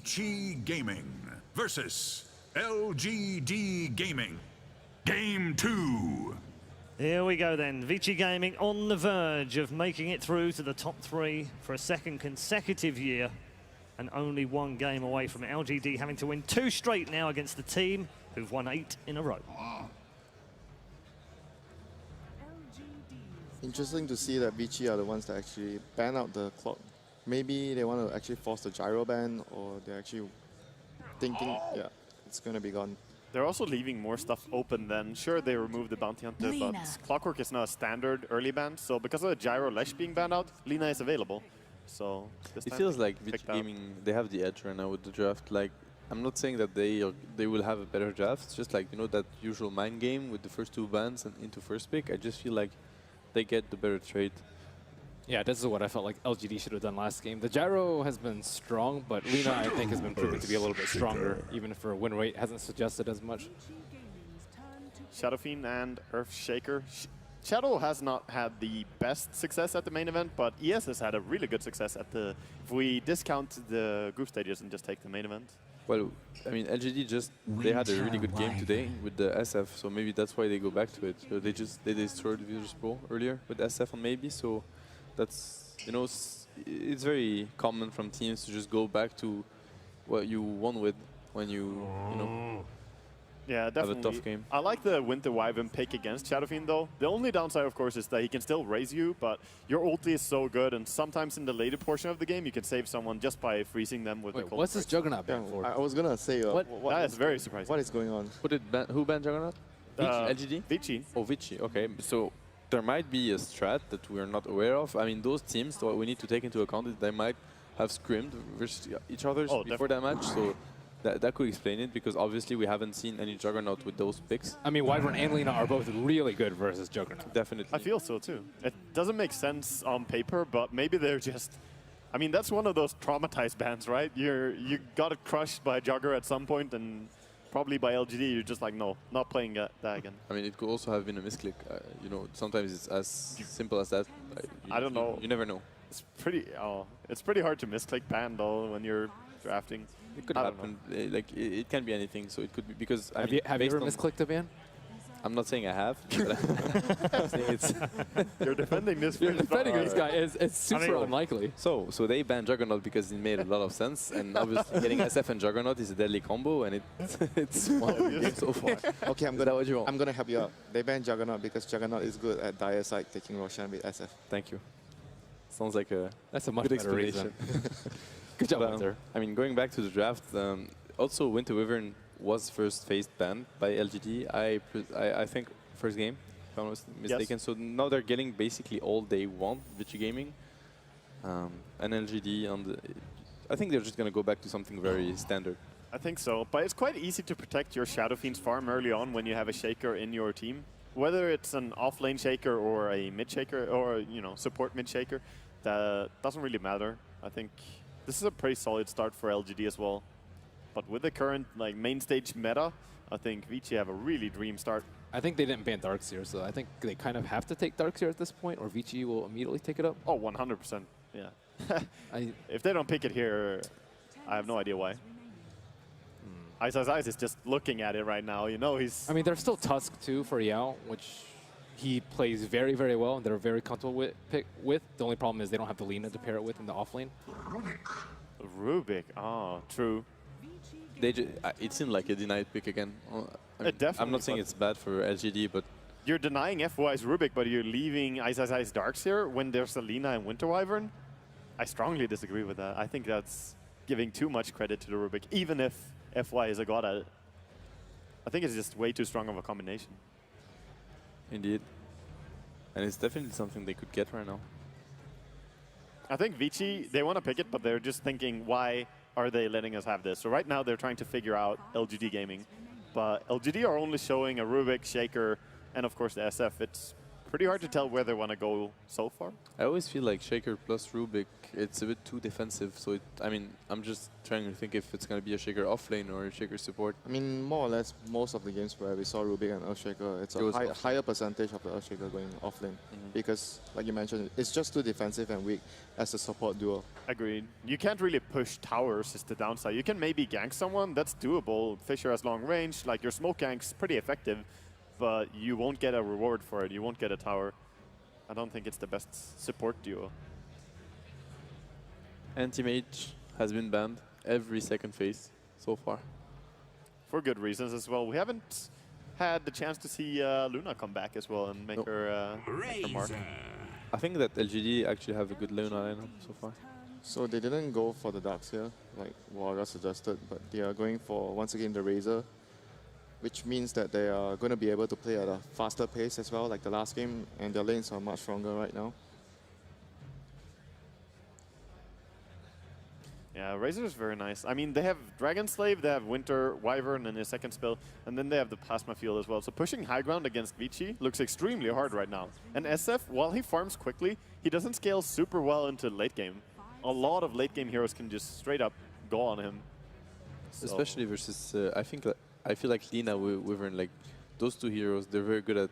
Vici Gaming versus LGD Gaming. Game 2. Here we go then. Vici Gaming on the verge of making it through to the top 3 for a second consecutive year, and only one game away from LGD having to win 2 straight now against the team who've won 8 in a row. Interesting to see that Vici are the ones that actually ban out the clock. Maybe they want to actually force the gyro ban, or they're actually thinking, yeah, it's going to be gone. They're also leaving more stuff open then. Sure, they removed the Bounty Hunter, but Clockwork is now a standard early ban. So because of the Gyro Lesh being banned out, Lina is available. So this it feels like Vici Gaming, they have the edge right now with the draft. Like, I'm not saying that they will have a better draft. It's just like, you know, that usual mind game with the first 2 bans and into first pick. I just feel like they get the better trade. Yeah, this is what I felt like LGD should have done last game. The Gyro has been strong, but Lina, I think, has been proven to be a little bit stronger, even if her win rate hasn't suggested as much. Shadow Fiend and Earthshaker. Shadow has not had the best success at the main event, but ES has had a really good success at the... If we discount the group stages and just take the main event. Well, I mean, LGD they had a really good game today with the SF, so maybe that's why they go back to it. So they destroyed Virtus Pro earlier with SF on maybe, so that's, you know, it's very common from teams to just go back to what you won with when you know, yeah, definitely. have a tough game. I like the Winter Wyvern pick against Shadow Fiend though. The only downside, of course, is that he can still raise you, but your ulti is so good, and sometimes in the later portion of the game, you can save someone just by freezing them with the cold. What's this Juggernaut ban for? I was going to say, that is very surprising. What is going on? Who banned Juggernaut? LGD? Vici. Oh, Vici, okay. So there might be a strat that we are not aware of. I mean, those teams, what we need to take into account is they might have scrimmed versus each other before that match. So that could explain it, because obviously we haven't seen any Juggernaut with those picks. I mean, Wyvern and Lina are both really good versus Juggernaut. Definitely. I feel so too. It doesn't make sense on paper, but maybe they're just... I mean, that's one of those traumatized bans, right? You got crushed by Jugger at some point, and probably by LGD, you're just like, no, not playing that again. I mean, it could also have been a misclick. You know, sometimes it's as simple as that. I don't know. You never know. It's pretty hard to misclick ban though when you're drafting. It could happen. Like it can be anything. So it could be because have you ever misclicked a ban? I'm not saying I have. But I'm saying it's you're defending this. You're defending this guy. It's super unlikely. So they banned Juggernaut because it made a lot of sense, and obviously getting SF and Juggernaut is a deadly combo, and it's won so far. Okay, I'm gonna help you out. They banned Juggernaut because Juggernaut is good at dire side taking Roshan with SF. Thank you. Sounds like that's a much good better explanation. Good job, Winter. I mean, going back to the draft, also Winter Wyvern was first phased banned by LGD. I think first game, if I'm not mistaken. Yes. So now they're getting basically all they want, Vici Gaming, and LGD on the. I think they're just gonna go back to something very standard. I think so, but it's quite easy to protect your Shadow Fiend's farm early on when you have a Shaker in your team. Whether it's an off-lane Shaker or a mid-Shaker or, you know, support mid-Shaker, that doesn't really matter. I think this is a pretty solid start for LGD as well. But with the current like main stage meta, I think Vici have a really dream start. I think they didn't ban Darkseer, so I think they kind of have to take Darkseer at this point, or Vici will immediately take it up. Oh, 100%. Yeah. If they don't pick it here, I have no idea why. Ice is just looking at it right now. You know, he's... I mean, there's still Tusk, too, for Yao, which he plays very, very well, and they're very comfortable with. The only problem is they don't have the Lina to pair it with in the offlane. Rubik. Oh, true. It seemed like a denied pick again. I'm not saying it's bad for LGD, but... You're denying FY's Rubik, but you're leaving Ice Darkseer when there's a Lina and Winter Wyvern? I strongly disagree with that. I think that's giving too much credit to the Rubik, even if FY is a god at it. I think it's just way too strong of a combination. Indeed. And it's definitely something they could get right now. I think Vici, they want to pick it, but they're just thinking, why are they letting us have this? So right now they're trying to figure out LGD Gaming. But LGD are only showing a Rubik, Shaker, and of course the SF. It's pretty hard to tell where they want to go so far. I always feel like Shaker plus Rubik, it's a bit too defensive. So I mean, I'm just trying to think if it's going to be a Shaker offlane or a Shaker support. I mean, more or less, most of the games where we saw Rubik and Earthshaker, it's It a was offlane. higher percentage of the Earthshaker going offlane. Because, like you mentioned, it's just too defensive and weak as a support duo. Agreed. You can't really push towers is the downside. You can maybe gank someone, that's doable. Fisher has long range, like your smoke gank's pretty effective, but you won't get a reward for it. You won't get a tower. I don't think it's the best support duo. Anti-Mage has been banned every second phase so far. For good reasons as well. We haven't had the chance to see Luna come back as well and make her mark. I think that LGD actually have a good Luna lineup so far. So they didn't go for the Darks here, like Waga suggested, but they are going for, once again, the Razor, which means that they are going to be able to play at a faster pace as well, like the last game, and their lanes are much stronger right now. Yeah, Razor is very nice. I mean, they have Dragon Slave, they have Winter, Wyvern in his second spell, and then they have the Plasma Field as well. So pushing high ground against Vici looks extremely hard right now. And SF, while he farms quickly, he doesn't scale super well into late game. A lot of late game heroes can just straight up go on him. So Especially versus, I feel like Lina, Wyvern, like those two heroes, they're very good at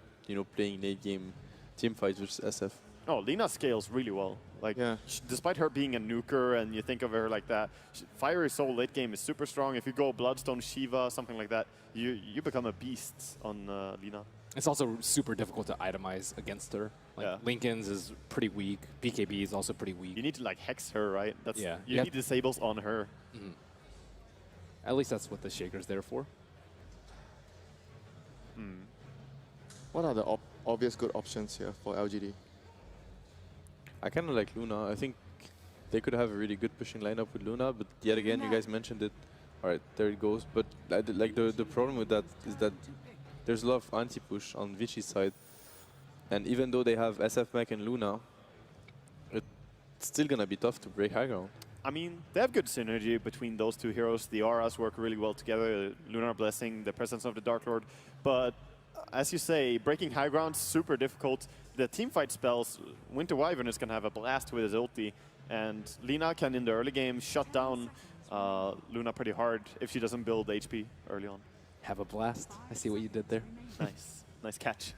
playing late game team fights versus SF. Oh, Lina scales really well. Like, Yeah. despite her being a nuker and you think of her like that, Fiery Soul late game is super strong. If you go Bloodstone Shiva, something like that, you become a beast on Lina. It's also super difficult to itemize against her. Like Yeah. Lincoln's is pretty weak. BKB is also pretty weak. You need to like hex her, right? That's Yeah. You You need disables on her. At least that's what the Shaker's there for. What are the obvious good options here for LGD? I kind of like Luna. I think they could have a really good pushing lineup with Luna, but yet again, you guys mentioned it. All right, there it goes. But like the problem with that is that there's a lot of anti-push on Vici's side, and even though they have SF Mech and Luna, it's still gonna be tough to break high ground. I mean, they have good synergy between those two heroes. The auras work really well together. Lunar Blessing, the presence of the Dark Lord. But as you say, breaking high ground super difficult. The teamfight spells, Winter Wyvern is going to have a blast with his ulti. And Lina can, in the early game, shut down Luna pretty hard if she doesn't build HP early on. Have a blast. I see what you did there. Nice. Nice catch.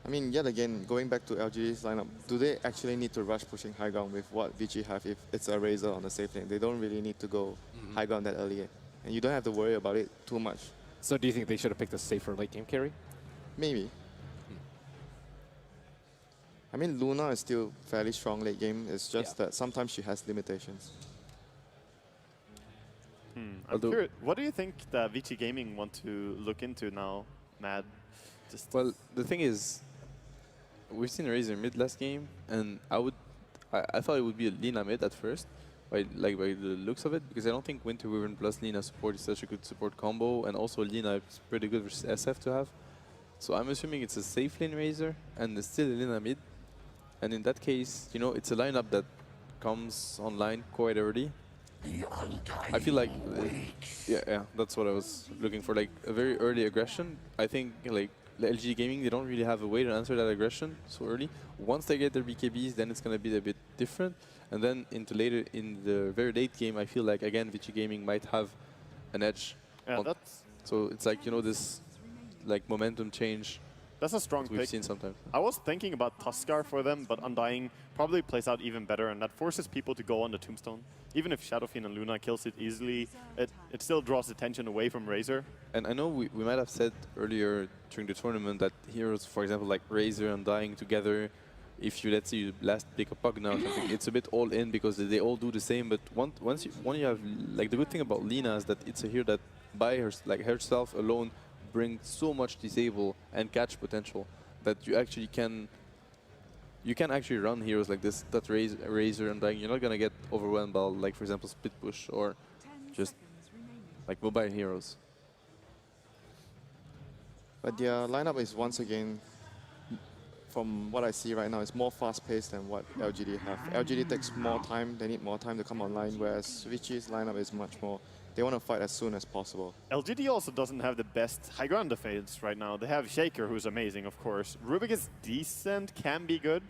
I mean, yet again, going back to LGD's lineup, do they actually need to rush pushing high ground with what Vici have if it's a Razor on the safe lane? They don't really need to go high ground that early. And you don't have to worry about it too much. So do you think they should have picked a safer late game carry? Maybe. I mean, Luna is still fairly strong late game. It's just that sometimes she has limitations. I'm Although- curious, what do you think that Vici Gaming want to look into now, Mad? Just Well, the thing is, we've seen Razor mid last game, and I thought it would be a Lina mid at first, by the looks of it, because I don't think Winter Wyvern plus Lina support is such a good support combo, and also Lina is pretty good versus SF to have. So I'm assuming it's a safe lane Razor, and it's still a Lina mid. And in that case, it's a lineup that comes online quite early. I feel like, yeah, that's what I was looking for, like a very early aggression. I think like the LG Gaming, they don't really have a way to answer that aggression so early. Once they get their BKBs, then it's going to be a bit different. And then into later, in the very late game, I feel like, again, Vici Gaming might have an edge. yeah, on- So it's like, this like momentum change that's a strong we've pick. seen sometimes. I was thinking about Tuskar for them, but Undying probably plays out even better, and that forces people to go on the Tombstone. Even if Shadowfiend and Luna kills it easily, it still draws attention away from Razor. And I know we might have said earlier during the tournament that heroes, for example, like Razor and Dying together, if you, let's say, you last pick a Pug now, or something, it's a bit all in because they all do the same. But once you have, like, the good thing about Lina is that it's a hero that by herself alone brings so much disable and catch potential that you actually can actually run heroes like this that Razor and Dying. You're not gonna get overwhelmed by, like, for example, Split Push or just like mobile heroes. But their lineup is once again, from what I see right now, is more fast-paced than what LGD have. LGD takes more time, they need more time to come online, whereas Vici's lineup is much more they want to fight as soon as possible. LGD also doesn't have the best high ground defense right now. They have Shaker, who's amazing, of course. Rubik is decent, can be good,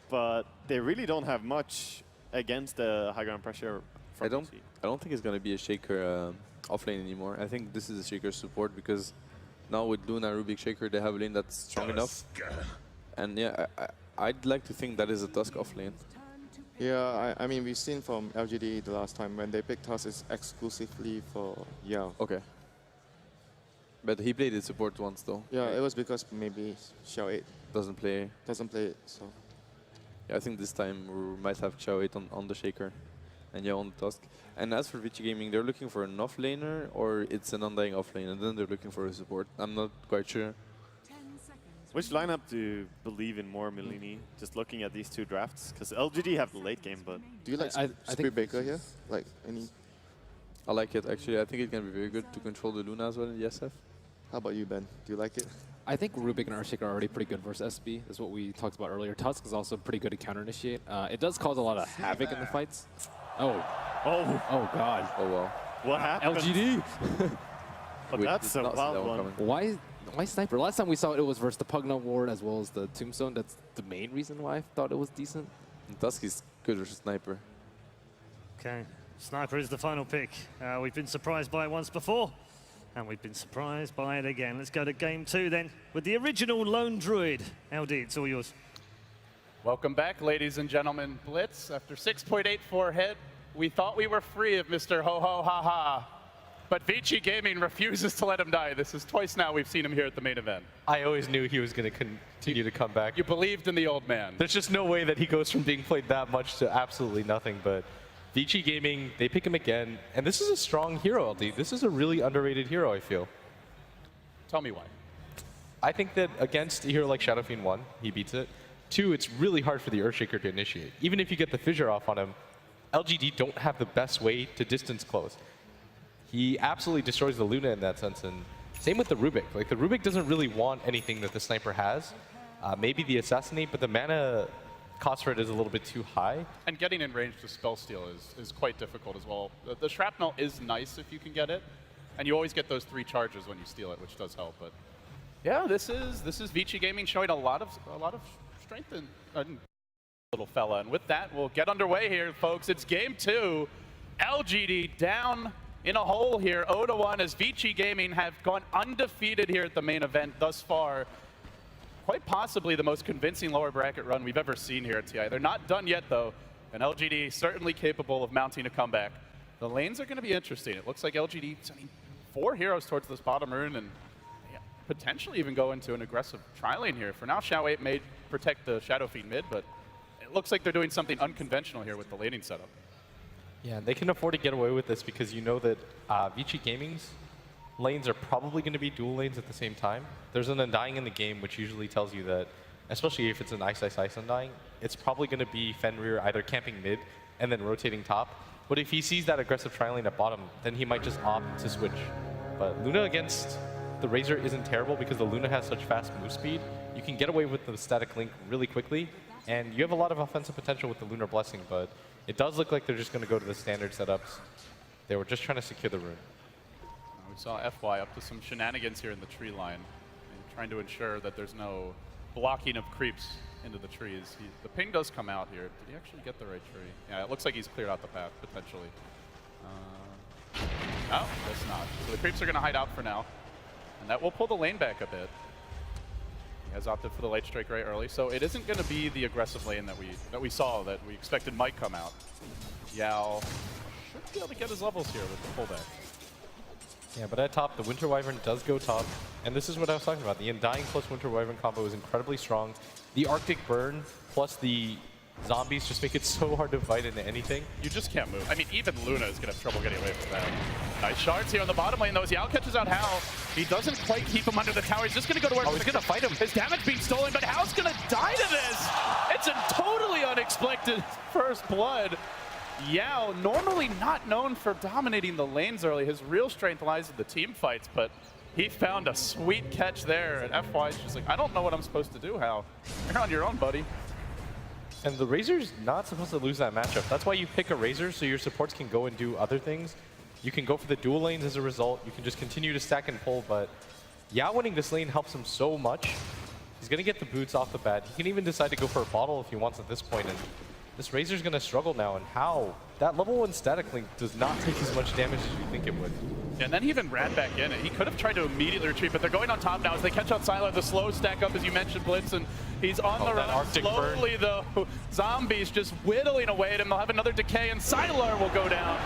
but they really don't have much against the high ground pressure from I don't think it's going to be a Shaker offlane anymore. I think this is a Shaker support because now with Luna Rubik Shaker, they have a lane that's strong enough. And yeah, I'd like to think that is a Tusk offlane. Yeah, I mean, we've seen from LGD the last time when they picked us, it's exclusively for Yao. Okay. But he played it support once though. Yeah, it was because maybe Xiao 8 Doesn't play. doesn't play it, so. Yeah, I think this time we might have Xiao 8 on the Shaker and Yao on the Tusk. And as for Vici Gaming, they're looking for an offlaner or it's an undying offlane, and then they're looking for a support. I'm not quite sure. Which lineup do you believe in more, Milini? Just looking at these two drafts, because LGD have the late game, but Do you like I Spirit think Baker here? Like any? I like it actually. I think it can be very good to control the Luna as well in the SF. How about you, Ben? Do you like it? I think Rubik and Earthshaker are already pretty good versus SB. That's what we talked about earlier. Tusk is also pretty good to counter-initiate. It does cause a lot of havoc in the fights. Oh, God. Oh wow. what happened? LGD! But Wait, that's did a not see that wild one one. coming. Why Sniper? Last time we saw it, it was versus the Pugna Ward as well as the Tombstone. That's the main reason why I thought it was decent. And Tusk is good versus Sniper. Okay, Sniper is the final pick. We've been surprised by it once before, and we've been surprised by it again. Let's go to game 2 then, with the original Lone Druid. LD, it's all yours. Welcome back, ladies and gentlemen. Blitz, after 6.84 hit, we thought we were free of Mr. Ho Ho Ha Ha. But Vici Gaming refuses to let him die. This is twice now we've seen him here at the main event. I always knew he was going to continue to come back. You believed in the old man. There's just no way that he goes from being played that much to absolutely nothing. But Vici Gaming, they pick him again. And this is a strong hero, LD. This is a really underrated hero, I feel. Tell me why. I think that against a hero like Shadow Fiend 1, he beats it. 2, it's really hard for the Earthshaker to initiate. Even if you get the fissure off on him, LGD don't have the best way to distance close. He absolutely destroys the Luna in that sense, and same with the Rubik. Like, the Rubik doesn't really want anything that the Sniper has. Maybe the Assassinate, but the mana cost for it is a little bit too high. And getting in range to spell steal is quite difficult as well. The shrapnel is nice if you can get it, and you always get those 3 charges when you steal it, which does help. But yeah, this is Vici Gaming showing a lot of strength in little fella. And with that, we'll get underway here, folks. It's game 2. LGD down in a hole here, 0-1, as Vici Gaming have gone undefeated here at the main event thus far. Quite possibly the most convincing lower bracket run we've ever seen here at TI. They're not done yet, though, and LGD certainly capable of mounting a comeback. The lanes are going to be interesting. It looks like LGD sending 4 heroes towards this bottom rune and potentially even go into an aggressive tri-lane here. For now, Xiao 8 may protect the Shadow Fiend mid, but it looks like they're doing something unconventional here with the laning setup. Yeah, they can afford to get away with this because you know that Vici Gaming's lanes are probably going to be dual lanes at the same time. There's an Undying in the game which usually tells you that, especially if it's an Ice Undying, it's probably going to be Fenrir either camping mid and then rotating top. But if he sees that aggressive tri-lane at bottom, then he might just opt to switch. But Luna against the Razor isn't terrible because the Luna has such fast move speed. You can get away with the static link really quickly, and you have a lot of offensive potential with the Lunar Blessing, but it does look like they're just going to go to the standard setups. They were just trying to secure the rune. We saw FY up to some shenanigans here in the tree line, and trying to ensure that there's no blocking of creeps into the trees. The ping does come out here. Did he actually get the right tree? Yeah, it looks like he's cleared out the path, potentially. No, guess not. So the creeps are going to hide out for now, and that will pull the lane back a bit. He has opted for the late strike right early, so it isn't going to be the aggressive lane that we saw, that we expected might come out. Yao should be able to get his levels here with the pullback. Yeah, but at top, the Winter Wyvern does go top, and this is what I was talking about. The Undying plus Winter Wyvern combo is incredibly strong. The Arctic Burn plus the zombies just make it so hard to fight into anything. You just can't move. I mean, even Luna is going to have trouble getting away from that. Nice shards here on the bottom lane, though, as Yao catches out Hal. He doesn't quite keep him under the tower. He's just going to go to where he's going to fight him. His damage being stolen, but Hal's going to die to this. It's a totally unexpected first blood. Yao, normally not known for dominating the lanes early. His real strength lies in the team fights, but he found a sweet catch there. And FY's just like, I don't know what I'm supposed to do, Hal. You're on your own, buddy. And the Razor's not supposed to lose that matchup. That's why you pick a Razor so your supports can go and do other things. You can go for the dual lanes as a result. You can just continue to stack and pull, but Yao winning this lane helps him so much. He's going to get the boots off the bat. He can even decide to go for a bottle if he wants at this point, and this Razor's going to struggle now, and how? That level 1 static link does not take as much damage as you think it would. Yeah, and then he even ran back in. He could have tried to immediately retreat, but they're going on top now as they catch out Sylar. The slow stack up, as you mentioned, Blitz, and he's on the run. Slowly, though, zombies just whittling away at him. They'll have another decay, and Sylar will go down.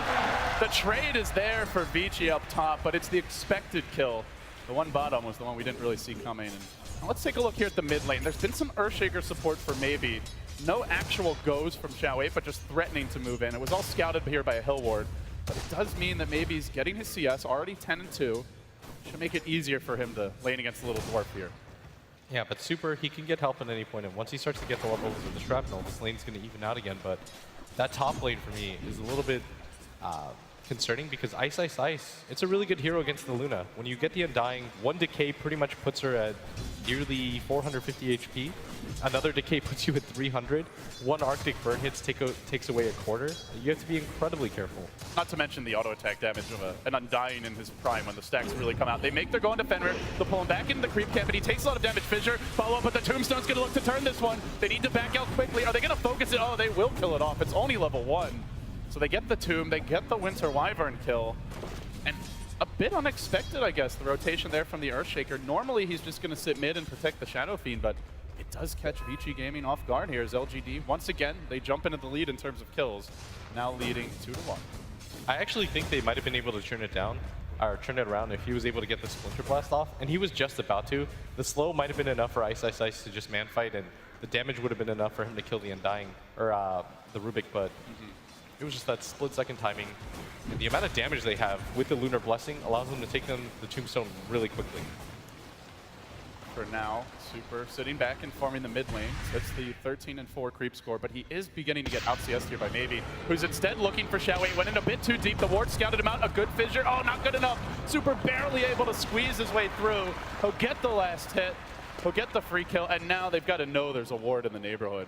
The trade is there for Vici up top, but it's the expected kill. The one bottom was the one we didn't really see coming. And let's take a look here at the mid lane. There's been some Earthshaker support for maybe. No actual goes from Xiao, but just threatening to move in. It was all scouted here by a Hill Ward. But it does mean that maybe he's getting his CS, already 10-2. Should make it easier for him to lane against the little dwarf here. Yeah, but Super, he can get help at any point, and once he starts to get the levels of the Shrapnel, this lane's going to even out again. But that top lane for me is a little bit concerning because Ice, it's a really good hero against the Luna. When you get the Undying, one decay pretty much puts her at nearly 450 HP. Another decay puts you at 300. One Arctic burn hits takes away a quarter. You have to be incredibly careful. Not to mention the auto attack damage of an Undying in his prime when the stacks really come out. They make their go into Fenrir. They'll pull him back into the creep camp, and he takes a lot of damage. Fissure follow up, but the Tombstone's going to look to turn this one. They need to back out quickly. Are they going to focus it? Oh, they will kill it off. It's only level 1. So they get the Tomb, they get the Winter Wyvern kill. And a bit unexpected, I guess, the rotation there from the Earthshaker. Normally, he's just going to sit mid and protect the Shadow Fiend, but it does catch Vici Gaming off guard here as LGD. Once again, they jump into the lead in terms of kills, now leading 2-1. I actually think they might have been able to turn it down, or turn it around if he was able to get the Splinter Blast off, and he was just about to. The slow might have been enough for Ice to just man fight, and the damage would have been enough for him to kill the Undying, or the Rubik, but it was just that split-second timing. And the amount of damage they have with the Lunar Blessing allows them to take them the Tombstone really quickly. For now, Super sitting back and farming the mid lane. That's the 13-4 creep score, but he is beginning to get out CS'd here by Maybe, who's instead looking for Xiao. Went in a bit too deep. The ward scouted him out. A good fissure. Oh, not good enough. Super barely able to squeeze his way through. He'll get the last hit. He'll get the free kill, and now they've got to know there's a ward in the neighborhood.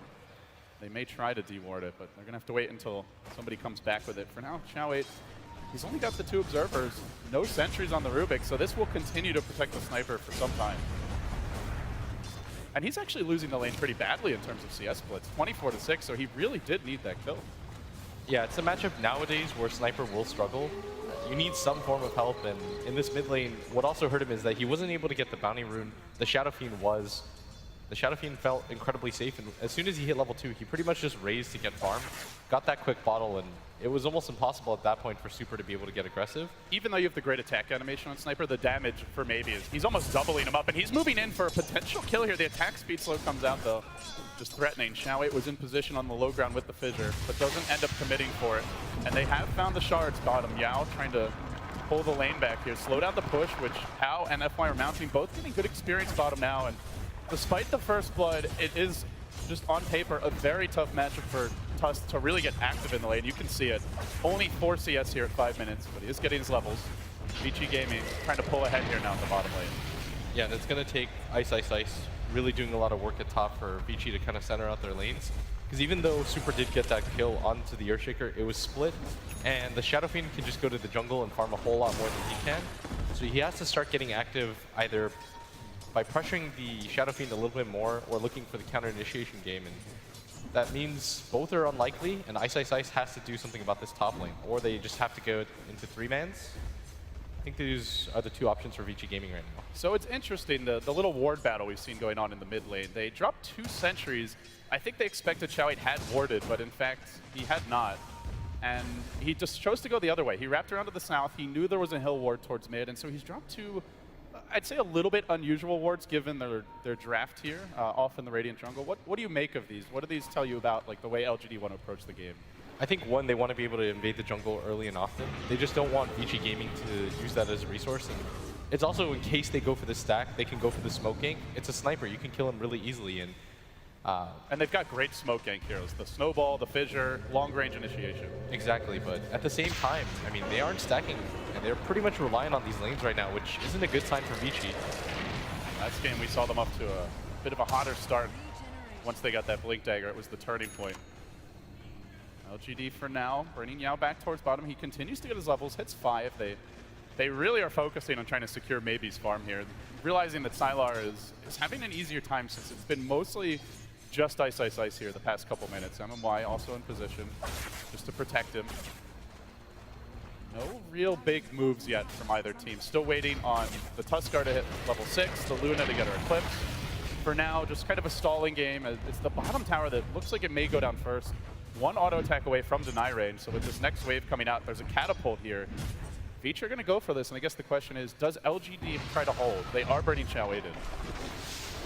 They may try to deward it, but they're going to have to wait until somebody comes back with it. For now, Xiao, he's only got the 2 observers, no sentries on the Rubik, so this will continue to protect the sniper for some time. And he's actually losing the lane pretty badly in terms of CS splits, 24-6, so he really did need that kill. Yeah, it's a matchup nowadays where Sniper will struggle. You need some form of help, and in this mid lane, what also hurt him is that he wasn't able to get the Bounty Rune. The Shadow Fiend was. The Shadow Fiend felt incredibly safe, and as soon as he hit level 2, he pretty much just raised to get farm, got that quick bottle, and it was almost impossible at that point for Super to be able to get aggressive. Even though you have the great attack animation on Sniper, the damage for Maybe is he's almost doubling him up, and he's moving in for a potential kill here. The attack speed slow comes out, though, just threatening. Xiao was in position on the low ground with the Fissure, but doesn't end up committing for it. And they have found the shards bottom. Yao trying to pull the lane back here, slow down the push, which Hao and FY are mounting, both getting good experience bottom now. And despite the first blood, it is just on paper a very tough matchup for Tusk to really get active in the lane. You can see it. Only 4 CS here at 5 minutes, but he is getting his levels. Vici Gaming trying to pull ahead here now in the bottom lane. Yeah, and it's going to take Ice really doing a lot of work at top for Vici to kind of center out their lanes. Because even though Super did get that kill onto the Earthshaker, it was split, and the Shadow Fiend can just go to the jungle and farm a whole lot more than he can. So he has to start getting active either by pressuring the Shadow Fiend a little bit more or looking for the counter initiation game. And that means both are unlikely, and Ice has to do something about this top lane, or they just have to go into 3-mans. I think these are the 2 options for Vici Gaming right now. So it's interesting, the little ward battle we've seen going on in the mid lane. They dropped 2 sentries. I think they expected Xiao had warded, but in fact, he had not. And he just chose to go the other way. He wrapped around to the south. He knew there was a hill ward towards mid, and so he's dropped 2, I'd say a little bit unusual wards given their draft here, off in the Radiant jungle. What do you make of these? What do these tell you about like the way LGD want to approach the game? I think, one, they want to be able to invade the jungle early and often. They just don't want Vici Gaming to use that as a resource. And it's also, in case they go for the stack, they can go for the smoke gank. It's a sniper. You can kill him really easily. And they've got great smoke gank heroes. The Snowball, the Fissure, long-range initiation. Exactly, but at the same time, I mean, they aren't stacking, and they're pretty much relying on these lanes right now, which isn't a good sign for Vici. Last game, we saw them up to a bit of a hotter start. Once they got that Blink Dagger, it was the turning point. LGD for now, bringing Yao back towards bottom. He continues to get his levels, hits 5. They really are focusing on trying to secure Maybe's farm here, realizing that Sylar is having an easier time since it's been mostly just ice, ice, ice here the past couple minutes. MMY also in position just to protect him. No real big moves yet from either team. Still waiting on the Tuskar to hit level 6, the Luna to get her Eclipse. For now, just kind of a stalling game. It's the bottom tower that looks like it may go down first. One auto attack away from deny range, so with this next wave coming out, there's a catapult here. Vici are going to go for this, and I guess the question is, does LGD try to hold? They are burning Xiao Aiden.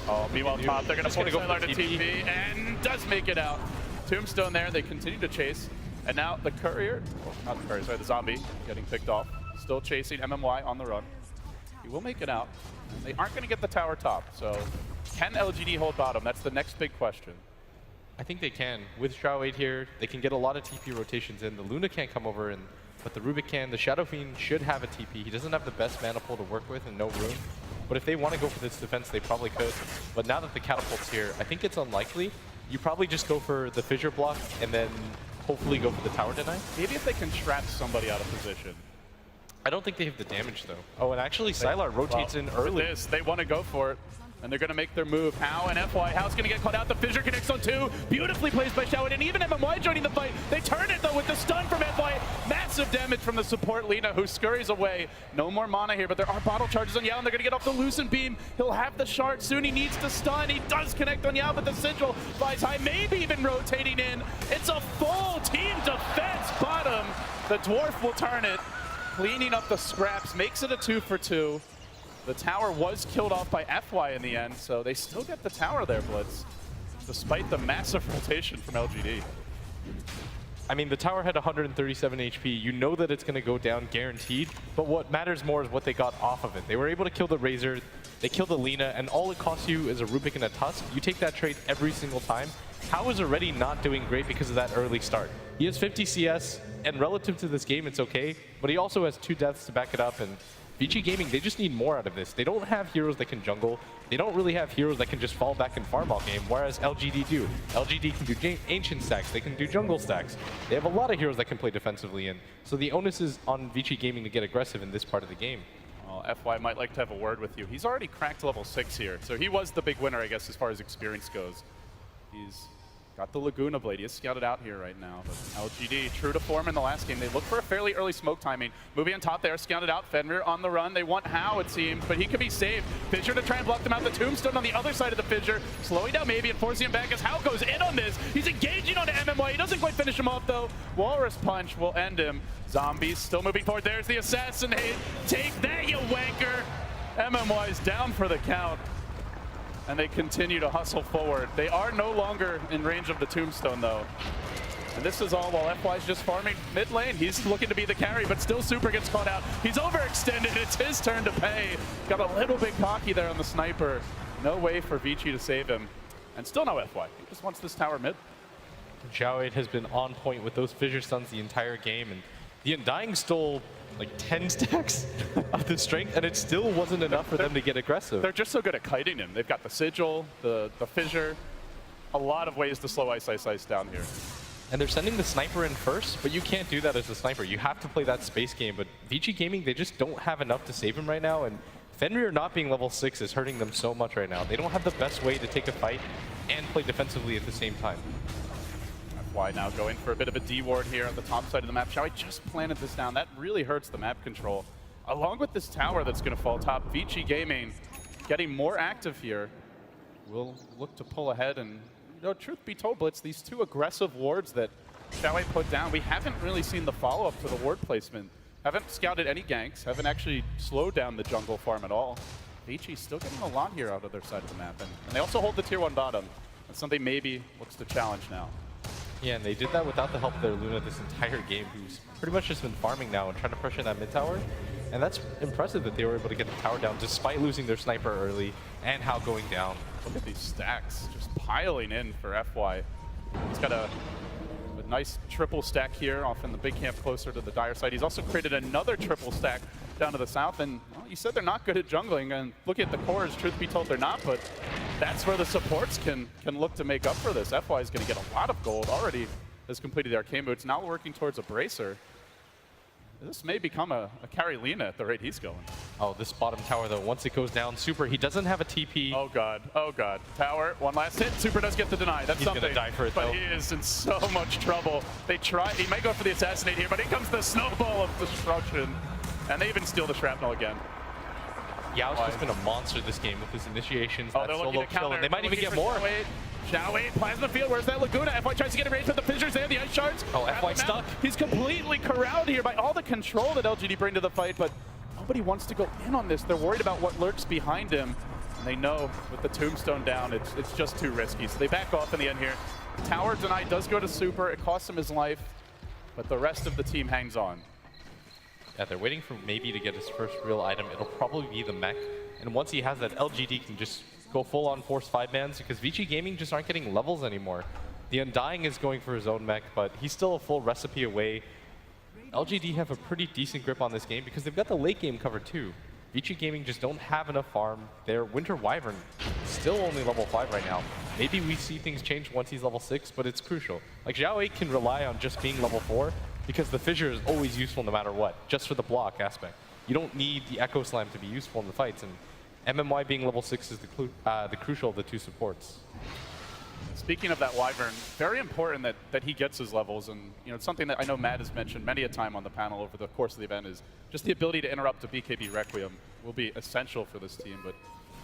Oh, meanwhile, top, they're going to force Sylar to TP, and does make it out. Tombstone there, they continue to chase. And now the courier, well, not the courier, sorry, the zombie getting picked off. Still chasing MMY on the run. He will make it out. They aren't going to get the tower top, so can LGD hold bottom? That's the next big question. I think they can. With Xiao 8 here, they can get a lot of TP rotations in. The Luna can't come over, but the Rubik can. The Shadow Fiend should have a TP. He doesn't have the best mana pool to work with and no room. But if they want to go for this defense, they probably could. But now that the Catapult's here, I think it's unlikely. You probably just go for the Fissure block and then hopefully go for the tower deny. Maybe if they can trap somebody out of position. I don't think they have the damage, though. Oh, and actually, Sylar rotates in early. For this, they want to go for it, and they're going to make their move. How and FY, How's going to get caught out. The Fissure connects on 2. Beautifully placed by Xiao, and even MMY joining the fight. They turn it, though, with the stun from FY. Massive damage from the support Lina, who scurries away. No more mana here, but there are bottle charges on Yao, and they're going to get off the Lucent Beam. He'll have the shard soon. He needs to stun. He does connect on Yao, but the Sigil flies high, maybe even rotating in. It's a full team defense bottom. The Dwarf will turn it. Cleaning up the scraps, makes it a 2 for 2. The tower was killed off by FY in the end, so they still get the tower there, Blitz, despite the massive rotation from LGD. I mean, the tower had 137 HP. You know that it's going to go down guaranteed, but what matters more is what they got off of it. They were able to kill the Razor, they killed the Lina, and all it costs you is a Rubik and a Tusk. You take that trade every single time. Hao is already not doing great because of that early start. He has 50 CS, and relative to this game, it's okay, but he also has 2 deaths to back it up, and Vici Gaming, they just need more out of this. They don't have heroes that can jungle. They don't really have heroes that can just fall back and farm all game, whereas LGD do. LGD can do ancient stacks, they can do jungle stacks. They have a lot of heroes that can play defensively, and so the onus is on Vici Gaming to get aggressive in this part of the game. Well, FY might like to have a word with you. He's already cracked level 6 here, so he was the big winner, I guess, as far as experience goes. He's got the Laguna Blade. He is scouted out here right now. But LGD, true to form in the last game. They look for a fairly early smoke timing. Moving on top there, scouted out. Fenrir on the run. They want Hao, it seems, but he could be saved. Fissure to try and block them out. The Tombstone on the other side of the Fissure. Slowing down maybe and forcing him back as Hao goes in on this. He's engaging on MMY. He doesn't quite finish him off, though. Walrus Punch will end him. Zombies still moving forward. There's the Assassinate. Take that, you wanker. MMY's down for the count. And they continue to hustle forward. They are no longer in range of the Tombstone, though. And this is all while FY's just farming mid lane. He's looking to be the carry, but still Super gets caught out. He's overextended. It's his turn to pay. Got a little bit cocky there on the sniper. No way for Vici to save him. And still no FY. He just wants this tower mid. Xiao 8 has been on point with those Fissure Stuns the entire game, and the Undying stole like 10 stacks of the strength, and it still wasn't enough for them to get aggressive. They're just so good at kiting him. They've got the Sigil, the Fissure, a lot of ways to slow Ice Ice Ice down here. And they're sending the sniper in first, but you can't do that as a sniper. You have to play that space game, but Vici Gaming, they just don't have enough to save him right now, and Fenrir not being level 6 is hurting them so much right now. They don't have the best way to take a fight and play defensively at the same time. FY now going for a bit of a D ward here on the top side of the map. Shall I just planted this down? That really hurts the map control. Along with this tower that's going to fall top, Vici Gaming getting more active here. Will look to pull ahead, and you know, truth be told, Blitz, these 2 aggressive wards that Shall I put down, we haven't really seen the follow-up to the ward placement. Haven't scouted any ganks, haven't actually slowed down the jungle farm at all. Vici's still getting a lot here out of their side of the map, and they also hold the tier 1 bottom. That's something maybe looks to challenge now. Yeah, and they did that without the help of their Luna this entire game, who's pretty much just been farming now and trying to pressure that mid tower. And that's impressive that they were able to get the tower down despite losing their sniper early and Hao going down. Look at these stacks just piling in for FY. He's got a nice triple stack here off in the big camp closer to the Dire side. He's also created another triple stack down to the south, and well, you said they're not good at jungling, and look at the cores, truth be told they're not, but that's where the supports can look to make up for this. FY is going to get a lot of gold already has completed the arcane boots. Now working towards a bracer. This may become a carry Lina at the rate he's going. Oh, this bottom tower, though, once it goes down, Super, he doesn't have a TP. Oh, God. Oh, God. Tower, one last hit. Super does get the deny. That's He's something. gonna die for it, but though. he is in so much trouble. They try. He might go for the assassinate here, but here comes the snowball of destruction. And they even steal the shrapnel again. Yao's just been a monster this game with his initiations, Oh, that they're looking solo to kill, counter. and they might even Looking get for more. Xiao Plasma Field, where's that Laguna? FY tries to get a range, but the fissures there, the ice shards. Oh, wrap FY him stuck. out. He's completely corralled here by all the control that LGD bring to the fight, but nobody wants to go in on this. They're worried about what lurks behind him. And they know with the tombstone down, it's just too risky. So they back off in the end here. Tower denied does go to Super. It costs him his life, but the rest of the team hangs on. Yeah, they're waiting for maybe to get his first real item. It'll probably be the mech. And once he has that, LGD can just go full-on force 5-mans because VG Gaming just aren't getting levels anymore. The Undying is going for his own mech, but he's still a full recipe away. LGD have a pretty decent grip on this game because they've got the late game covered too. VG Gaming just don't have enough farm. Their Winter Wyvern still only level 5 right now. Maybe we see things change once he's level 6, but it's crucial. Like Xiao can rely on just being level 4 because the fissure is always useful no matter what, just for the block aspect. You don't need the Echo Slam to be useful in the fights, and MMY being level 6 is the crucial of the two supports. Speaking of that Wyvern, very important that he gets his levels, and it's something that I know Matt has mentioned many a time on the panel over the course of the event is just the ability to interrupt a BKB Requiem will be essential for this team, but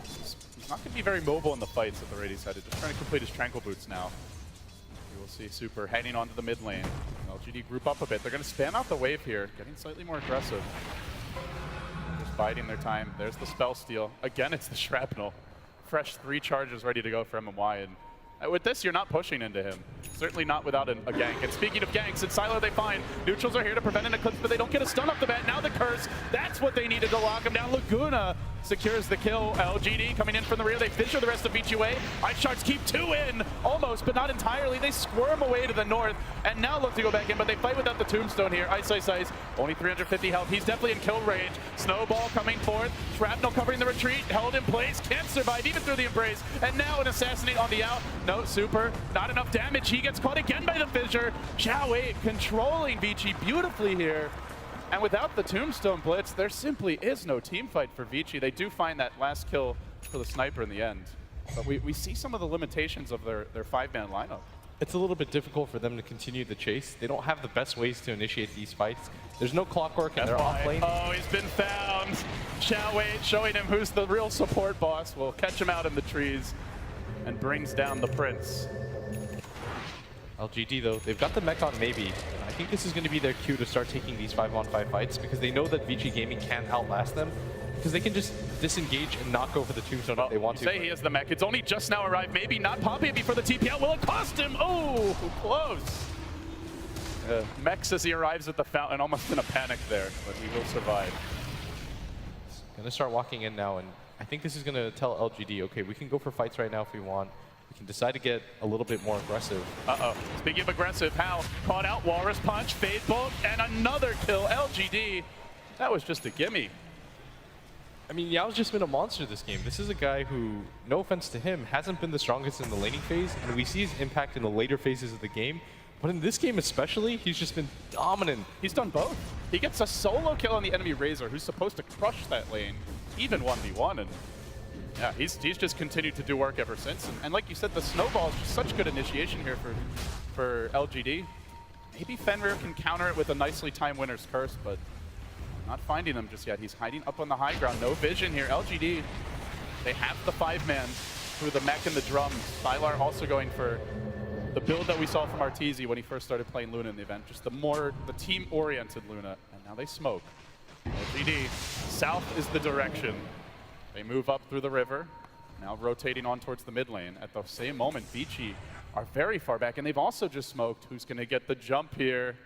he's not going to be very mobile in the fights at the rate he's headed. Just trying to complete his Tranquil Boots now. We will see Super heading onto the mid lane. LGD group up a bit. They're going to spam out the wave here, getting slightly more aggressive. Just biding their time. There's the spell steal. Again, it's the shrapnel. Fresh 3 charges ready to go for MMY, and with this, you're not pushing into him. Certainly not without a gank. And speaking of ganks, in Silo they find neutrals are here to prevent an eclipse, but they don't get a stun off the bat. Now the curse, that's what they needed to lock him down. Laguna secures the kill. LGD coming in from the rear. They fissure the rest of VGA. Ice Shards keep 2 in, almost, but not entirely. They squirm away to the north, and now look to go back in, but they fight without the tombstone here. Ice, only 350 health. He's definitely in kill range. Snowball coming forth. Shrapnel covering the retreat, held in place, can't survive even through the embrace, and now an assassinate on the out. No, Super, not enough damage. He gets caught again by the fissure. Xiao controlling Vici beautifully here. And without the Tombstone Blitz, there simply is no team fight for Vici. They do find that last kill for the sniper in the end. But we see some of the limitations of their 5-man lineup. It's a little bit difficult for them to continue the chase. They don't have the best ways to initiate these fights. There's no clockwork in their off lane. Oh, he's been found. Xiao showing him who's the real support boss. Will catch him out in the trees and brings down the Prince. LGD, though, they've got the mech on maybe. I think this is going to be their cue to start taking these 5-on-5 fights because they know that VG Gaming can't outlast them because they can just disengage and not go for the tombstone if they want to. Say he has the mech. It's only just now arrived. Maybe not popping before the TP out. Will it cost him? Oh, close. Mech as he arrives at the fountain, almost in a panic there, but he will survive. Going to start walking in now, and I think this is going to tell LGD, okay, we can go for fights right now if we want. We can decide to get a little bit more aggressive. Uh-oh. Speaking of aggressive, Hal caught out Walrus Punch, Fade Bolt, and another kill. LGD, that was just a gimme. I mean, Yao's just been a monster this game. This is a guy who, no offense to him, hasn't been the strongest in the laning phase, and we see his impact in the later phases of the game. But in this game especially, he's just been dominant. He's done both. He gets a solo kill on the enemy Razor, who's supposed to crush that lane, even 1v1, and yeah, he's just continued to do work ever since. And like you said, the snowball is just such good initiation here for LGD. Maybe Fenrir can counter it with a nicely timed Winter's Curse, but not finding them just yet. He's hiding up on the high ground. No vision here. LGD, they have the 5-man through the mech and the drums. Sylar also going for the build that we saw from Arteezy when he first started playing Luna in the event. Just the team-oriented Luna. And now they smoke. LGD, south is the direction. They move up through the river, now rotating on towards the mid lane. At the same moment, Vici are very far back, and they've also just smoked. Who's going to get the jump here?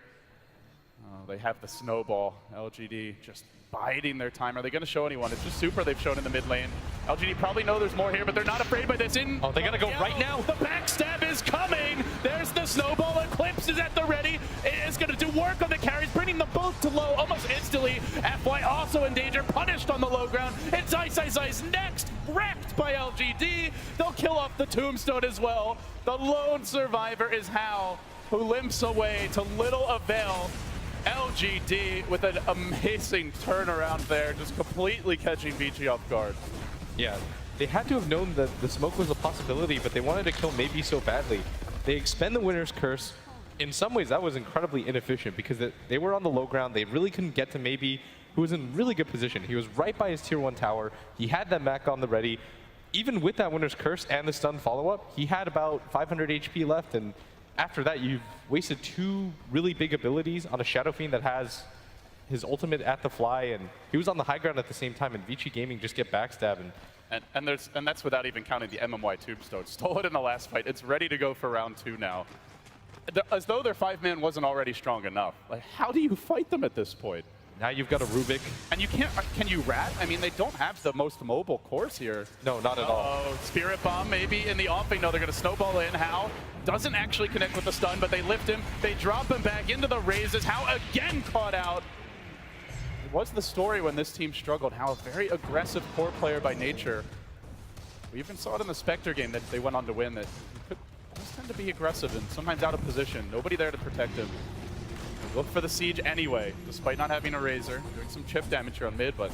Oh, they have the snowball. LGD just biding their time. Are they going to show anyone? It's just Super they've shown in the mid lane. LGD probably know there's more here, but they're not afraid by this. Oh, they got to go right now. The backstab is coming. There's the snowball. Eclipse is at the ready. It is going to do work on the carries, bringing them both to low almost instantly. FY also in danger, punished on the low ground. It's Ice next, wrecked by LGD. They'll kill off the tombstone as well. The lone survivor is Hal. who limps away to little avail. LGD with an amazing turnaround there, just completely catching Vici off guard. Yeah, they had to have known that the smoke was a possibility, but they wanted to kill maybe so badly. They expend the Winner's Curse. In some ways, that was incredibly inefficient because they were on the low ground. They really couldn't get to maybe, who was in really good position. He was right by his tier 1 tower. He had that Mac on the ready. Even with that Winner's Curse and the stun follow-up, he had about 500 HP left, and after that, you've wasted 2 really big abilities on a Shadow Fiend that has his ultimate at the fly, and he was on the high ground at the same time, and Vici Gaming just get backstabbed. And that's without even counting the MMY Tombstone. Stole it in the last fight. It's ready to go for round 2 now. As though their 5-man wasn't already strong enough. Like, how do you fight them at this point? Now you've got a Rubik. And you can't, can you rat? I mean, they don't have the most mobile cores here. No, not at all. Spirit Bomb maybe in the offing. No, they're going to snowball in. How? Doesn't actually connect with the stun, but they lift him. They drop him back into the raises. How again caught out. It was the story when this team struggled. How a very aggressive core player by nature. We even saw it in the Spectre game that they went on to win, that he could always tend to be aggressive and sometimes out of position. Nobody there to protect him. Look for the siege anyway, despite not having a Razor. Doing some chip damage here on mid, but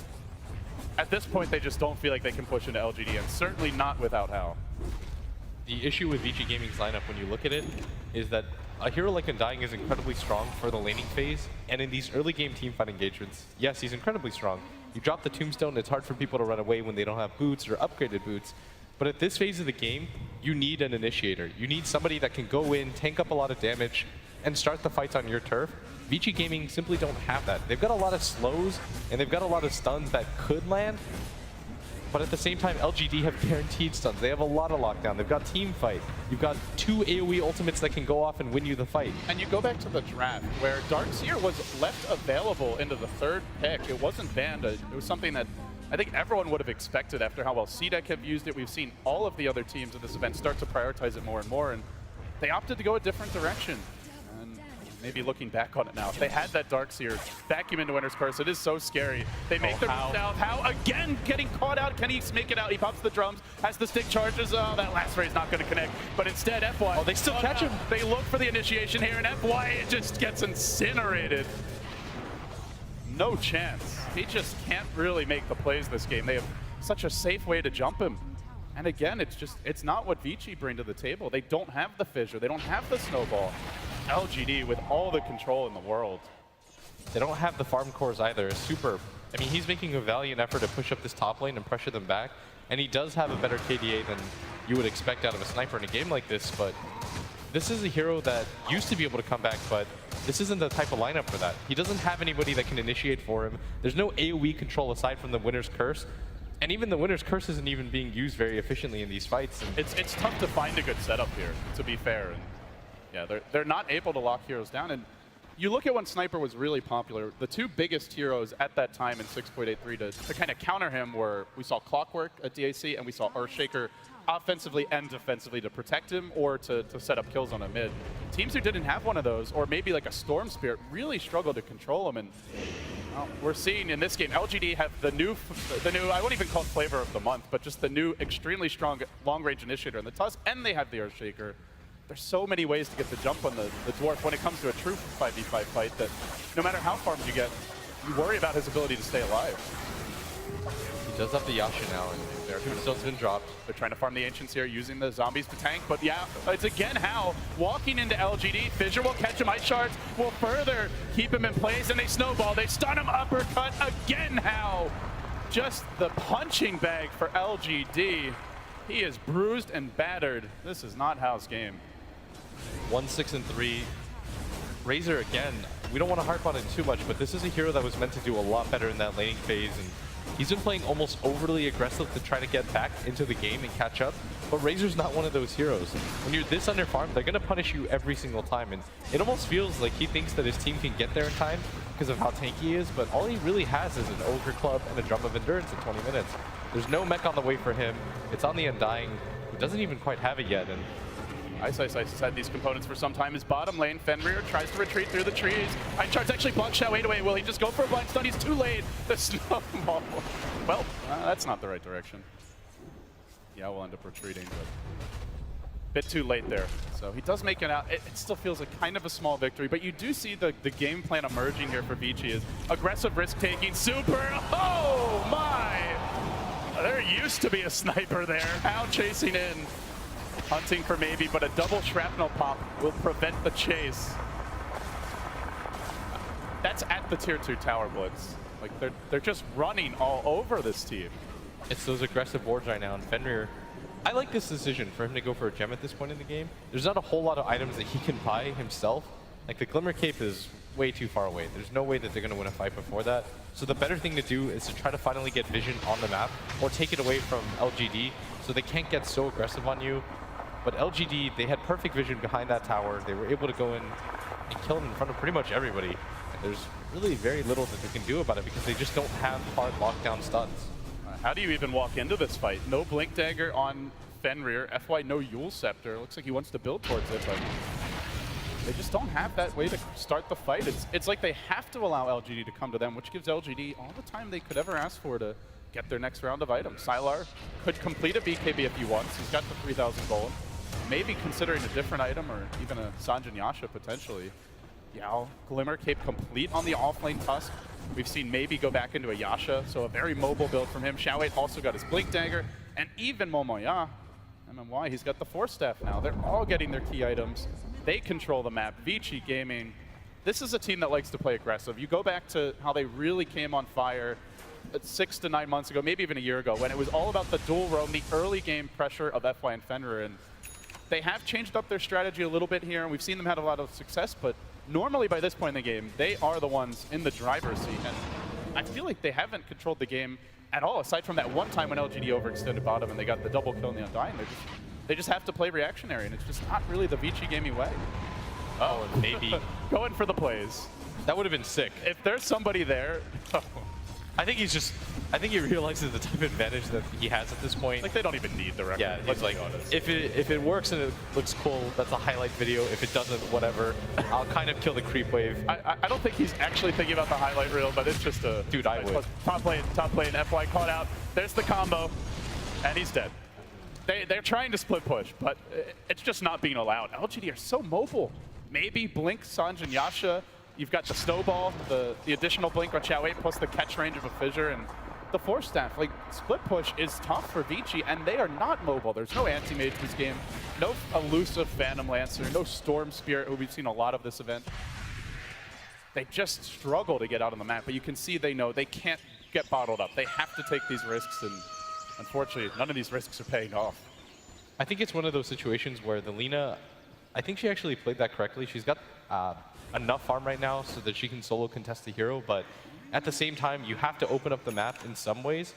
at this point they just don't feel like they can push into LGD, and certainly not without Hal. The issue with Vici Gaming's lineup, when you look at it, is that a hero like Undying is incredibly strong for the laning phase, and in these early game teamfight engagements, yes, he's incredibly strong. You drop the Tombstone, it's hard for people to run away when they don't have boots or upgraded boots. But at this phase of the game, you need an initiator. You need somebody that can go in, tank up a lot of damage, and start the fights on your turf. Vici Gaming simply don't have that. They've got a lot of slows, and they've got a lot of stuns that could land, but at the same time, LGD have guaranteed stuns. They have a lot of lockdown. They've got team fight. You've got 2 AoE ultimates that can go off and win you the fight. And you go back to the draft, where Darkseer was left available into the 3rd pick. It wasn't banned. It was something that I think everyone would have expected after how well CDEC have used it. We've seen all of the other teams in this event start to prioritize it more and more, and they opted to go a different direction. Maybe looking back on it now, if they had that Darkseer vacuum into Winner's Curse, it is so scary. They make the move south. How again getting caught out? Can he make it out? He pops the drums, has the stick charges. Oh, that last ray is not going to connect. But instead, FY. Oh, they still catch him. They look for the initiation here, and FY it just gets incinerated. No chance. He just can't really make the plays this game. They have such a safe way to jump him. And again, it's not what Vici bring to the table. They don't have the fissure. They don't have the snowball. LGD with all the control in the world. They don't have the farm cores either. It's superb. I mean, he's making a valiant effort to push up this top lane and pressure them back, and he does have a better KDA than you would expect out of a sniper in a game like this, but this is a hero that used to be able to come back, but this isn't the type of lineup for that. He doesn't have anybody that can initiate for him. There's no AoE control aside from the Winner's Curse, and even the Winner's Curse isn't even being used very efficiently in these fights. And it's tough to find a good setup here, to be fair. And yeah, they're not able to lock heroes down. And you look at when Sniper was really popular, the 2 biggest heroes at that time in 6.83 to kind of counter him were, we saw Clockwork at DAC and we saw Earthshaker offensively and defensively to protect him or to set up kills on a mid. Teams who didn't have one of those, or maybe like a Storm Spirit, really struggled to control him. And well, we're seeing in this game, LGD have the new, I won't even call it flavor of the month, but just the new extremely strong long-range initiator in the Tusk, and they have the Earthshaker. There's so many ways to get the jump on the Dwarf when it comes to a true 5v5 fight that no matter how farmed you get, you worry about his ability to stay alive. he does have the Yasha now, and their Tombstone's been dropped. They're trying to farm the Ancients here, using the zombies to tank, but yeah, it's again Hal walking into LGD. Fissure will catch him, Ice Shards will further keep him in place, and they snowball, they stun him, uppercut, again Hal. Just the punching bag for LGD. He is bruised and battered. This is not Hal's game. 1-6-3. Razor again, we don't want to harp on it too much, but this is a hero that was meant to do a lot better in that laning phase, and he's been playing almost overly aggressive to try to get back into the game and catch up, but Razor's not one of those heroes. When you're this underfarmed, they're going to punish you every single time, and it almost feels like he thinks that his team can get there in time because of how tanky he is, but all he really has is an Ogre Club and a Drum of Endurance in 20 minutes. There's no mech on the way for him. It's on the Undying. He doesn't even quite have it yet, and Ice has had these components for some time. His bottom lane, Fenrir tries to retreat through the trees. Ice Shards actually blocks Shao 8 away. Will he just go for a blind stun? He's too late. The snowball. Well, that's not the right direction. Yeah, we'll end up retreating, but Bit too late there. So he does make it out. It still feels like kind of a small victory, but you do see the game plan emerging here for Vici is aggressive risk-taking, super, oh my! There used to be a sniper there. Now chasing in, hunting for maybe, but a double shrapnel pop will prevent the chase. That's at the tier 2 tower blitz. Like they're just running all over this team. It's those aggressive boards right now, and Fenrir, I like this decision for him to go for a gem at this point in the game. There's not a whole lot of items that he can buy himself. Like the Glimmer Cape is way too far away. There's no way that they're going to win a fight before that. So the better thing to do is to try to finally get vision on the map or take it away from LGD so they can't get so aggressive on you. But LGD, they had perfect vision behind that tower. They were able to go in and kill him in front of pretty much everybody. And there's really very little that they can do about it because they just don't have hard lockdown stuns. How do you even walk into this fight? No Blink Dagger on Fenrir. FY no Yule Scepter. Looks like he wants to build towards it, but they just don't have that way to start the fight. It's like they have to allow LGD to come to them, which gives LGD all the time they could ever ask for to get their next round of items. Sylar could complete a BKB if he wants. He's got the 3,000 gold. Maybe considering a different item or even a Sanjin Yasha potentially. Yao, Glimmer Cape complete on the offlane Tusk. We've seen maybe go back into a Yasha, so a very mobile build from him. Xiaowei also got his Blink Dagger, and even Momoya, MMY, he's got the Force Staff now. They're all getting their key items. They control the map. Vici Gaming, this is a team that likes to play aggressive. You go back to how they really came on fire 6 to 9 months ago, maybe even a year ago, when it was all about the dual roam, the early game pressure of FY and Fenrir. And they have changed up their strategy a little bit here, and we've seen them have a lot of success, but normally by this point in the game, they are the ones in the driver's seat, and I feel like they haven't controlled the game at all, aside from that one time when LGD overextended bottom and they got the double kill in the Undying. They just have to play reactionary, and it's just not really the Vici gaming way. Oh, maybe. Going for the plays. That would have been sick. If there's somebody there, I think he realizes the type of advantage that he has at this point. like they don't even need the record. Yeah, Let's he's like, be honest. if it works and it looks cool, that's a highlight video. If it doesn't, whatever. I'll kind of kill the creep wave. I don't think he's actually thinking about the highlight reel, but it's just a... Dude, I would. Top lane, FY caught out. There's the combo, and he's dead. They're trying to split push, but it's just not being allowed. LGD are so mobile. Maybe Blink, Sanjin, Yasha. You've got the snowball, the additional Blink on Xiaowei, plus the catch range of a fissure, and the Force Staff. Like, split push is tough for Vici, and they are not mobile. There's no anti-mage in this game, no elusive Phantom Lancer, no Storm Spirit, who we've seen a lot of this event. They just struggle to get out on the map, but you can see they know they can't get bottled up. They have to take these risks, and unfortunately, none of these risks are paying off. I think it's one of those situations where the Lina, I think she actually played that correctly. She's got enough farm right now so that she can solo contest the hero, but at the same time, you have to open up the map in some ways.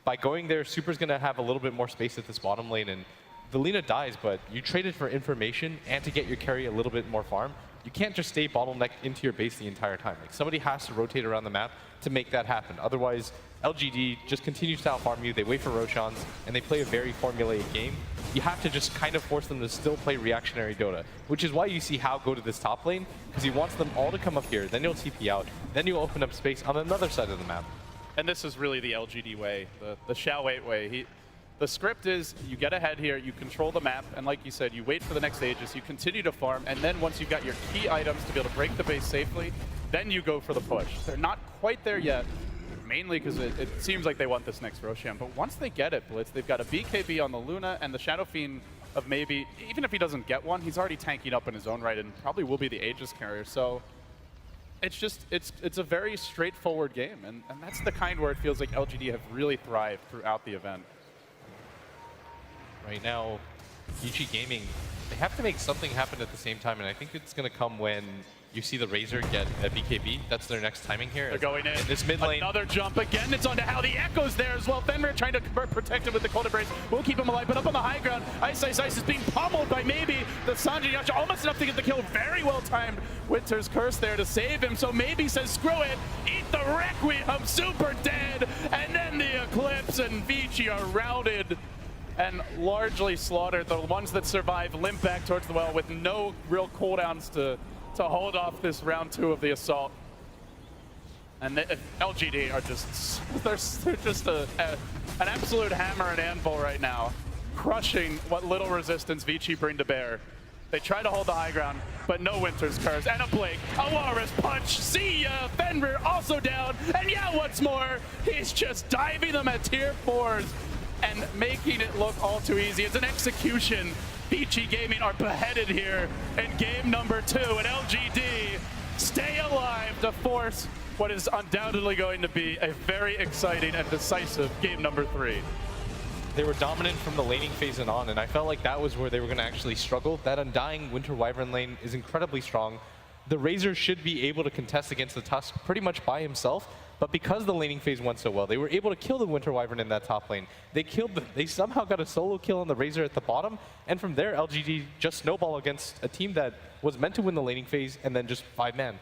By going there, Super's going to have a little bit more space at this bottom lane, and the Lina dies, but you traded for information and to get your carry a little bit more farm. You can't just stay bottlenecked into your base the entire time. Like, somebody has to rotate around the map to make that happen. Otherwise, LGD just continues to outfarm you. They wait for Roshans, and they play a very formulaic game. You have to just kind of force them to still play reactionary Dota, which is why you see Hao go to this top lane, because he wants them all to come up here. Then you'll TP out. Then you'll open up space on another side of the map. And this is really the LGD way, the Xiaowei way. The script is you get ahead here, you control the map, and like you said, you wait for the next Aegis, you continue to farm, and then once you've got your key items to be able to break the base safely, then you go for the push. They're not quite there yet, mainly because it seems like they want this next Roshan, but once they get it, Blitz, they've got a BKB on the Luna and the Shadow Fiend of maybe, even if he doesn't get one, he's already tanking up in his own right and probably will be the Aegis carrier, so it's just, it's a very straightforward game, and that's the kind where it feels like LGD have really thrived throughout the event. Right now, Vici Gaming, they have to make something happen at the same time, and I think it's going to come when you see the Razor get a BKB. That's their next timing here. They're going in. This mid lane. Another jump again. It's onto Hao. The Echo's there as well. Fenrir trying to protect him with the Cold Embrace. We'll keep him alive, but up on the high ground, Ice is being pummeled by maybe the Sanjin Yasha. Almost enough to get the kill. Very well timed. Winter's Curse there to save him, so maybe says, screw it. Eat the Requiem. Super dead. And then the Eclipse, and Vici are routed and largely slaughtered. The ones that survive limp back towards the well with no real cooldowns to hold off this round 2 of the assault. And LGD are just, they're just an absolute hammer and anvil right now. crushing what little resistance Vici bring to bear. They try to hold the high ground, but no Winter's Curse. And a Blink, a Walrus Punch, see ya! Fenrir also down, and yeah, what's more, he's just diving them at tier 4s and making it look all too easy. It's an execution. Vici Gaming are beheaded here in game number 2, and LGD stay alive to force what is undoubtedly going to be a very exciting and decisive game number 3. They were dominant from the laning phase and on, and I felt like that was where they were going to actually struggle. That Undying Winter Wyvern lane is incredibly strong. The Razor should be able to contest against the Tusk pretty much by himself, but because the laning phase went so well, they were able to kill the Winter Wyvern in that top lane. They somehow got a solo kill on the Razor at the bottom, and from there, LGD just snowball against a team that was meant to win the laning phase and then just 5-man.